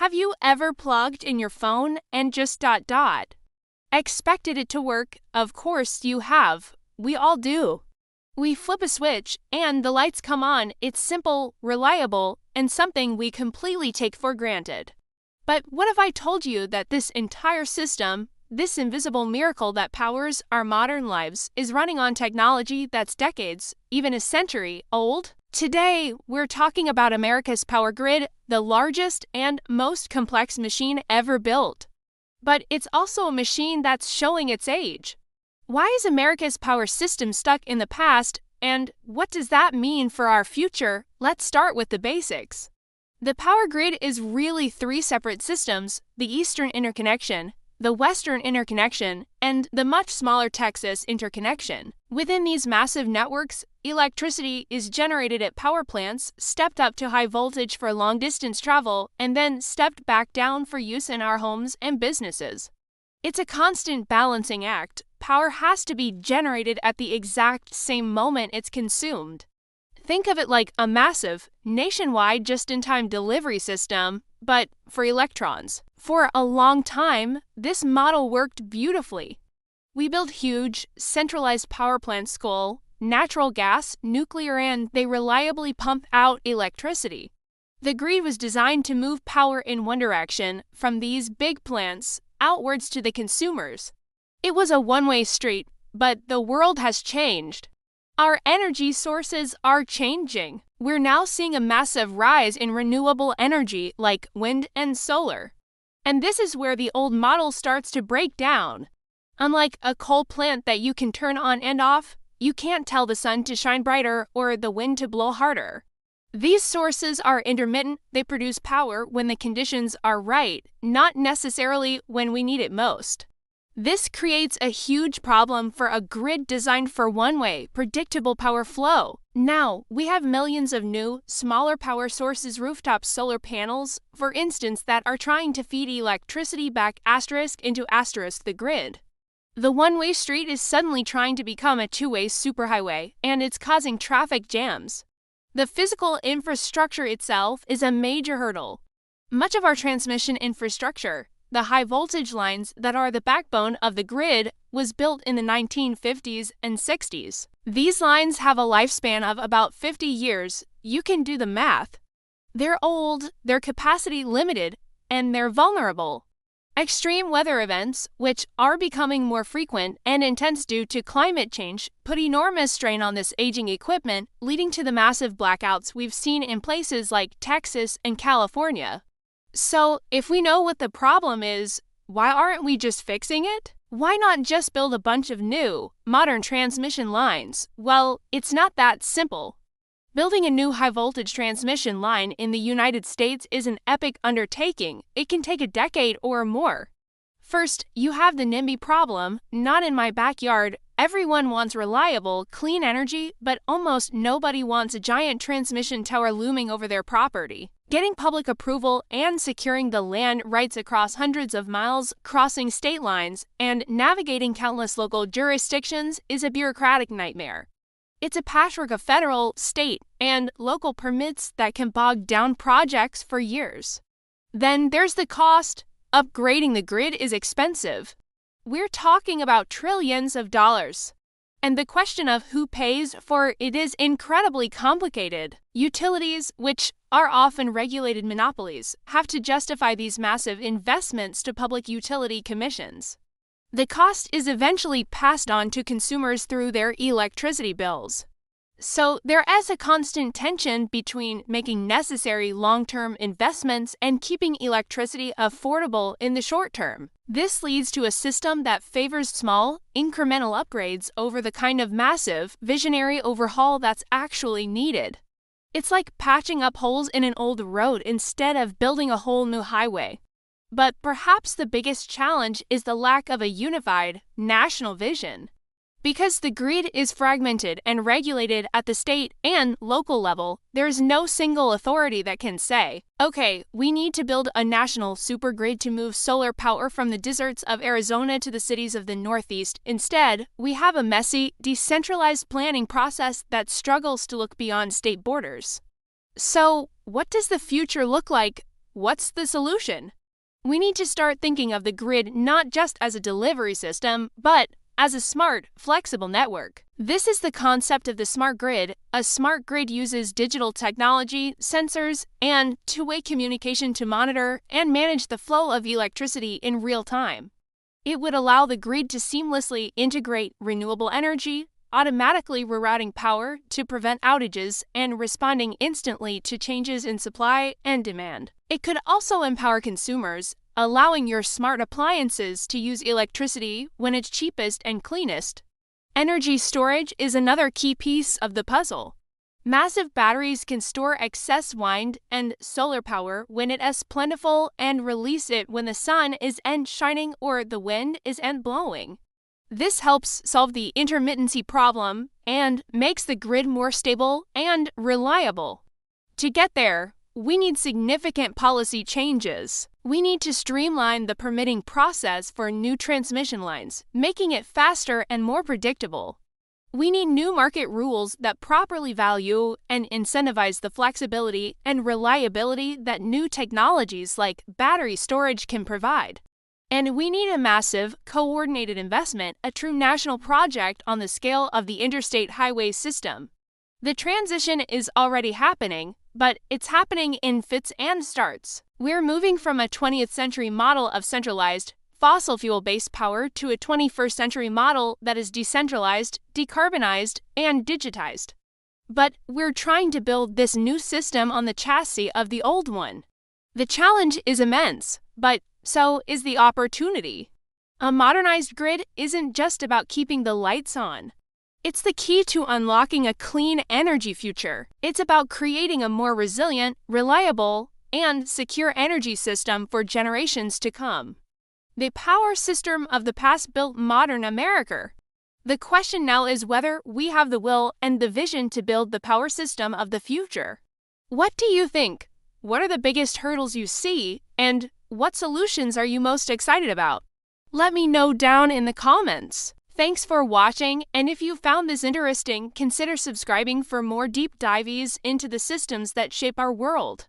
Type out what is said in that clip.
Have you ever plugged in your phone and just expected it to work? Of course you have. We all do. We flip a switch and the lights come on. It's simple, reliable, and something we completely take for granted. But what if I told you that this entire system, this invisible miracle that powers our modern lives, is running on technology that's decades, even a century, old? Today, we're talking about America's power grid, the largest and most complex machine ever built. But it's also a machine that's showing its age. Why is America's power system stuck in the past, and what does that mean for our future? Let's start with the basics. The power grid is really three separate systems: the Eastern Interconnection, the Western Interconnection, and the much smaller Texas Interconnection. Within these massive networks, electricity is generated at power plants, stepped up to high voltage for long-distance travel, and then stepped back down for use in our homes and businesses. It's a constant balancing act. Power has to be generated at the exact same moment it's consumed. Think of it like a massive, nationwide just-in-time delivery system, but for electrons. For a long time, this model worked beautifully. We built huge, centralized power plants, coal, natural gas, nuclear, and they reliably pump out electricity. The grid was designed to move power in one direction, from these big plants, outwards to the consumers. It was a one-way street, but the world has changed. Our energy sources are changing. We're now seeing a massive rise in renewable energy like wind and solar. And this is where the old model starts to break down. Unlike a coal plant that you can turn on and off, you can't tell the sun to shine brighter or the wind to blow harder. These sources are intermittent. They produce power when the conditions are right, not necessarily when we need it most. This creates a huge problem for a grid designed for one-way, predictable power flow. Now, we have millions of new, smaller power sources, rooftop solar panels, for instance, that are trying to feed electricity back into the grid. The one-way street is suddenly trying to become a two-way superhighway, and it's causing traffic jams. The physical infrastructure itself is a major hurdle. Much of our transmission infrastructure, the high-voltage lines that are the backbone of the grid, was built in the 1950s and 60s. These lines have a lifespan of about 50 years. You can do the math. They're old, they're capacity limited, and they're vulnerable. Extreme weather events, which are becoming more frequent and intense due to climate change, put enormous strain on this aging equipment, leading to the massive blackouts we've seen in places like Texas and California. So, if we know what the problem is, why aren't we just fixing it? Why not just build a bunch of new, modern transmission lines? Well, it's not that simple. Building a new high-voltage transmission line in the United States is an epic undertaking. It can take a decade or more. First, you have the NIMBY problem, not in my backyard. Everyone wants reliable, clean energy, but almost nobody wants a giant transmission tower looming over their property. Getting public approval and securing the land rights across hundreds of miles, crossing state lines, and navigating countless local jurisdictions is a bureaucratic nightmare. It's a patchwork of federal, state, and local permits that can bog down projects for years. Then there's the cost. Upgrading the grid is expensive. We're talking about trillions of dollars. And the question of who pays for it is incredibly complicated. Utilities, which are often regulated monopolies, have to justify these massive investments to public utility commissions. The cost is eventually passed on to consumers through their electricity bills. So there is a constant tension between making necessary long-term investments and keeping electricity affordable in the short term. This leads to a system that favors small, incremental upgrades over the kind of massive, visionary overhaul that's actually needed. It's like patching up holes in an old road instead of building a whole new highway. But perhaps the biggest challenge is the lack of a unified, national vision. Because the grid is fragmented and regulated at the state and local level, there's no single authority that can say, okay, we need to build a national supergrid to move solar power from the deserts of Arizona to the cities of the Northeast. Instead, we have a messy, decentralized planning process that struggles to look beyond state borders. So, what does the future look like? what's the solution? We need to start thinking of the grid not just as a delivery system, but as a smart, flexible network. This is the concept of the smart grid. A smart grid uses digital technology, sensors, and two-way communication to monitor and manage the flow of electricity in real time. It would allow the grid to seamlessly integrate renewable energy, automatically rerouting power to prevent outages and responding instantly to changes in supply and demand. It could also empower consumers, allowing your smart appliances to use electricity when it's cheapest and cleanest. Energy storage is another key piece of the puzzle. Massive batteries can store excess wind and solar power when it is plentiful and release it when the sun isn't shining or the wind isn't blowing. This helps solve the intermittency problem and makes the grid more stable and reliable. To get there, we need significant policy changes. We need to streamline the permitting process for new transmission lines, making it faster and more predictable. We need new market rules that properly value and incentivize the flexibility and reliability that new technologies like battery storage can provide. And we need a massive, coordinated investment, a true national project on the scale of the interstate highway system. The transition is already happening, but it's happening in fits and starts. We're moving from a 20th century model of centralized, fossil fuel-based power to a 21st century model that is decentralized, decarbonized, and digitized. But we're trying to build this new system on the chassis of the old one. The challenge is immense, but so is the opportunity. A modernized grid isn't just about keeping the lights on. It's the key to unlocking a clean energy future. It's about creating a more resilient, reliable, and secure energy system for generations to come. The power system of the past built modern America. The question now is whether we have the will and the vision to build the power system of the future. What do you think? What are the biggest hurdles you see, and what solutions are you most excited about? Let me know down in the comments. Thanks for watching, and if you found this interesting, consider subscribing for more deep dives into the systems that shape our world.